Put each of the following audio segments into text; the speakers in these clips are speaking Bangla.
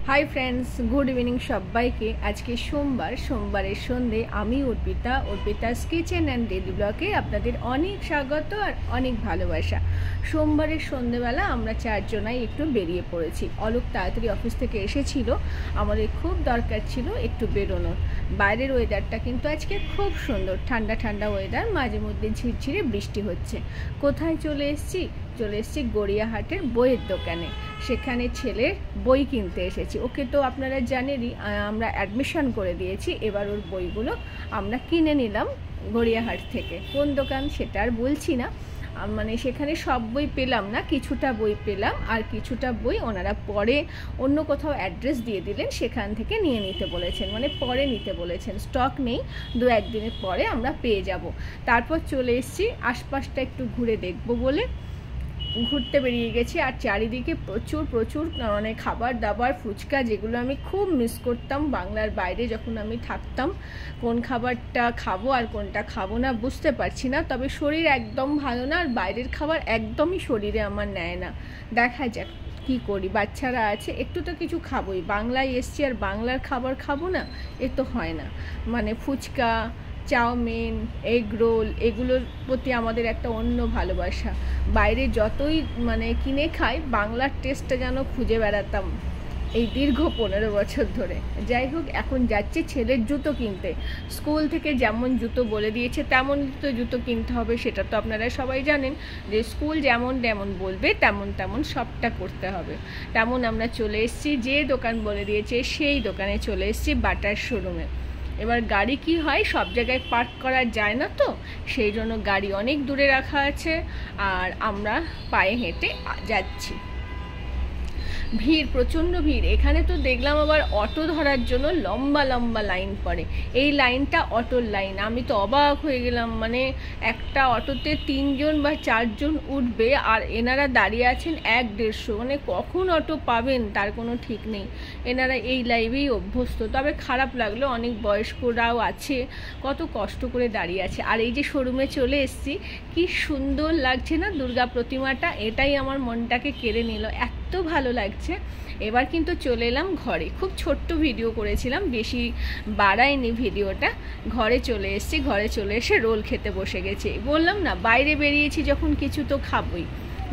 হাই ফ্রেন্ডস, গুড ইভিনিং সবাইকে। আজকে সোমবারের সন্ধে আমি অর্পিতাস কিচেন অ্যান্ড ডেলি ব্লগে আপনাদের অনেক স্বাগত আর অনেক ভালোবাসা। সোমবারের সন্ধেবেলা আমরা চারজনাই একটু বেরিয়ে পড়েছি। অলোক তাড়াতাড়ি অফিস থেকে এসেছিল, আমাদের খুব দরকার ছিল একটু বেরোনোর। বাইরের ওয়েদারটা কিন্তু আজকে খুব সুন্দর, ঠান্ডা ঠান্ডা ওয়েদার, মাঝে মধ্যে ঝিরঝিরে বৃষ্টি হচ্ছে। কোথায় চলে এসেছি গড়িয়াহাটের বইয়ের দোকানে। সেখানে ছেলের বই কিনতে এসেছি। ওকে তো আপনারা জানেনই, আমরা অ্যাডমিশন করে দিয়েছি। এবার ওর বইগুলো আমরা কিনে নিলাম গড়িয়াহাট থেকে। কোন দোকান সেটা আর বলছি না, মানে সেখানে সব বই পেলাম না, কিছুটা বই পেলাম, আর কিছুটা বই ওনারা পরে অন্য কোথাও অ্যাড্রেস দিয়ে দিলেন, সেখান থেকে নিয়ে নিতে বলেছেন, মানে পরে নিতে বলেছেন। স্টক নেই, 2-1 দিনের পরে আমরা পেয়ে যাব। তারপর চলে এসেছি আশপাশটা একটু ঘুরে দেখবো বলে ঘুরতে বেরিয়ে গেছি। আর চারিদিকে প্রচুর মানে খাবার দাবার, ফুচকা, যেগুলো আমি খুব মিস করতাম বাংলার বাইরে যখন আমি থাকতাম। কোন খাবারটা খাবো আর কোনটা খাবো না বুঝতে পারছি না। তবে শরীর একদম ভালো না, আর বাইরের খাবার একদমই শরীরে আমার নেয় না। দেখা যাক কি করি, বাচ্চারা আছে, একটু তো কিছু খাবোই। বাংলায় এসছি আর বাংলার খাবার খাবো না, এ তো হয় না। মানে ফুচকা, চাউমিন, এগ রোল, এগুলোর প্রতি আমাদের একটা অন্য ভালোবাসা। বাইরে যতই মানে কিনে খাই, বাংলার টেস্টটা যেন খুঁজে বেড়াতাম এই দীর্ঘ 15 বছর ধরে। যাই হোক, এখন যাচ্ছি ছেলের জুতো কিনতে। স্কুল থেকে যেমন জুতো বলে দিয়েছে তেমন তো জুতো কিনতে হবে, সেটা তো আপনারা সবাই জানেন যে স্কুল যেমন বলবে তেমন সবটা করতে হবে। তেমন আমরা চলে এসেছি, যে দোকান বলে দিয়েছে সেই দোকানে চলে এসেছি, বাটার শোরুমে। এবার গাড়ি কি হয়, সব জায়গায় পার্ক করা যায় না, তো সেই জন্য গাড়ি অনেক দূরে রাখা আছে, আর আমরা পায়ে হেঁটে যাচ্ছি। ভিড়, প্রচণ্ড ভিড়। এখানে তো দেখলাম আবার অটো ধরার জন্য লম্বা লাইন পড়ে। এই লাইনটা অটোর লাইন। আমি তো অবাক হয়ে গেলাম, মানে একটা অটোতে 3 জন বা 4 জন উঠবে, আর এনারা দাঁড়িয়ে আছেন 1-150। মানে কখন অটো পাবেন তার কোনো ঠিক নেই। এনারা এই লাইনেই অভ্যস্ত। তবে খারাপ লাগলো, অনেক বয়স্করাও আছে, কত কষ্ট করে দাঁড়িয়ে আছে। আর এই যে শোরুমে চলে এসেছি, কি সুন্দর লাগছে না দুর্গা প্রতিমাটা, এটাই আমার মনটাকে কেড়ে নিল, এত ভালো লাগছে। এবার কিন্তু চলে এলাম ঘরে। খুব ছোট্ট ভিডিও করেছিলাম, বেশি বাড়াইনি ভিডিওটা। ঘরে চলে এসেছি, ঘরে চলে এসে রোল খেতে বসে গেছি। বললাম না, বাইরে বেরিয়েছি যখন কিছু তো খাবই।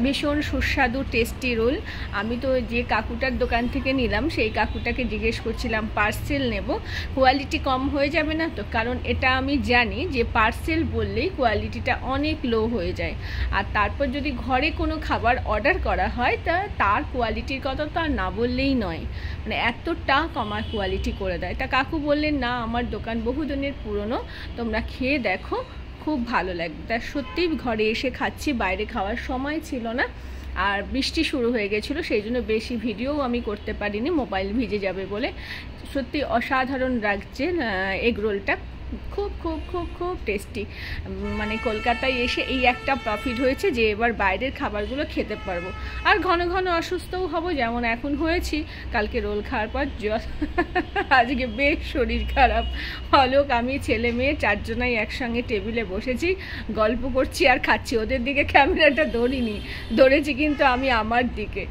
ভীষণ সুস্বাদু টেস্টি রোল। আমি তো যে কাকুটার দোকান থেকে নিলাম, সেই কাকুটাকে জিজ্ঞেস করছিলাম পার্সেল নেব, কোয়ালিটি কম হয়ে যাবে না তো? কারণ এটা আমি জানি যে পার্সেল বললেই কোয়ালিটিটা অনেক লো হয়ে যায়, আর তারপর যদি ঘরে কোনো খাবার অর্ডার করা হয় তার কোয়ালিটির কথা তো আর না বললেই নয়, মানে এতটা কমার কোয়ালিটি করে দেয়। তা কাকু বললেন, না, আমার দোকান বহুদিনের পুরনো, তোমরা খেয়ে দেখো, খুব ভালো লাগবে। তা সত্যিই ঘরে এসে খাচ্ছি, বাইরে খাওয়ার সময় ছিল না, আর বৃষ্টি শুরু হয়ে গেছিলো, সেই জন্য বেশি ভিডিও আমি করতে পারিনি, মোবাইল ভিজে যাবে বলে। সত্যি অসাধারণ লাগছে এগ রোলটা, খুব খুব খুব খুব টেস্টি। মানে কলকাতায় এসে এই একটা প্রফিট হয়েছে যে এবার বাইরের খাবারগুলো খেতে পারবো, আর ঘন ঘন অসুস্থও হব, যেমন এখন হয়েছি। কালকে রোল খাওয়ার পর আজকে বেশ শরীর খারাপ। অলোক, আমি, ছেলে মেয়ে 4 জনাই একসঙ্গে টেবিলে বসেছি, গল্প করছি আর খাচ্ছি। ওদের দিকে ক্যামেরাটা ধরেছি কিন্তু আমি আমার দিকে।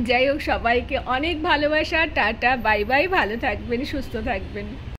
যাই হোক, সবাইকে অনেক ভালোবাসা, টাটা, বাই বাই, ভালো থাকবেন, সুস্থ থাকবেন।